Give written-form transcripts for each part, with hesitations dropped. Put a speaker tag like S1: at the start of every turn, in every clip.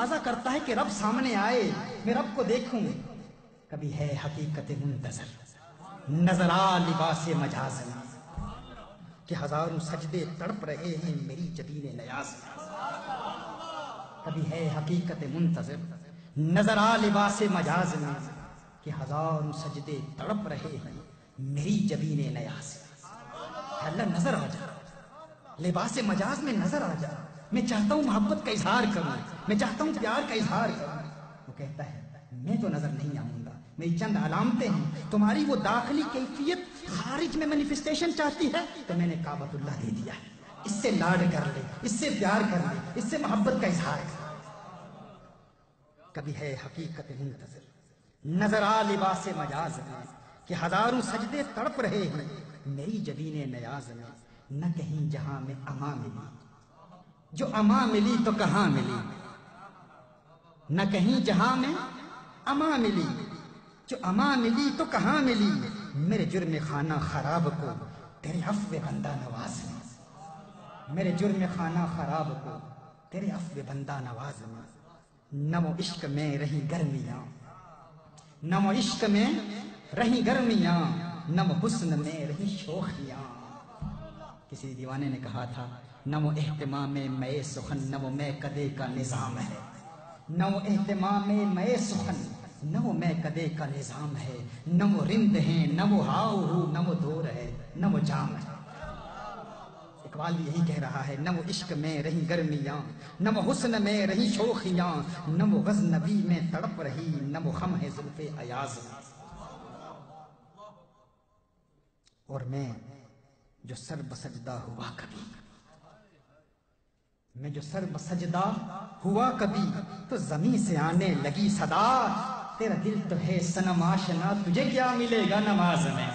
S1: تقاضا کرتا ہے کہ رب سامنے آئے، میں رب کو دیکھوں. کبھی ہے حقیقت منتظر نظر آ لباس مجاز میں، کہ ہزاروں سجدے تڑپ رہے ہیں میری جبین نیاز میں. کبھی ہے حقیقت منتظر نظر آ لباس مجاز میں، کہ ہزاروں سجدے تڑپ رہے ہیں میری جبین نیاز میں. اللہ نظر آ جا، لباس مجاز میں نظر آ جا. میں چاہتا ہوں محبت کا اظہار کروں، میں چاہتا ہوں پیار کا اظہار کروں. وہ کہتا ہے میں تو نظر نہیں آؤں گا، میری چند علامتیں ہیں. تمہاری وہ داخلی کیفیت خارج میں مینیفیسٹیشن چاہتی ہے تو میں نے کعبۃ اللہ دے دیا ہے. اس سے لاڈ کر لے، اس سے پیار کر لے، اس سے محبت کا اظہار کر. کبھی ہے حقیقت منتظر نظر آ لباس مجاز میں، کہ ہزاروں سجدے تڑپ رہے ہیں میری جبین نیاز میں. نہ کہیں جہاں میں اما ملی، جو اما ملی تو کہاں ملی. نہ کہیں جہاں میں اما ملی، جو اما ملی تو کہاں ملی. میرے جرم خانہ خراب کو تیرے عفو بندہ نواز میں، میرے جرم خانہ خراب کو تیرے عفو بندہ نواز میں. نہ وہ عشق میں رہی گرمیاں، نہ وہ عشق میں رہی گرمیاں، نہ وہ حسن میں رہی شوخیاں. کسی دیوانے نے کہا تھا نہ وہ اہتمام میں سخن، نہ وہ میں کدے کا نظام ہے. نہ وہ اہتمام میں سخن، نہ وہ میں کدے کا نظام ہے. نہ وہ رند ہیں، نہ وہ ہاؤ ہو، نہ وہ دور ہے، نہ وہ جام ہے. اقبال بھی یہی کہہ رہا ہے، نہ وہ عشق میں رہی گرمیاں، نہ وہ حسن میں رہی شوخیاں، نہ وہ غزنبی میں تڑپ رہی، نہ وہ خم ہے زلف ایاز میں. اور میں جو سر بسجدہ ہوا کبھی، میں جو سر بسجدہ ہوا کبھی، تو زمین سے آنے لگی صدا، تیرا دل تو ہے صنم آشنا تجھے کیا ملے گا نماز میں.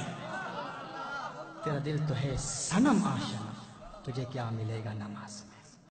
S1: تیرا دل تو ہے صنم آشنا تجھے کیا ملے گا نماز میں.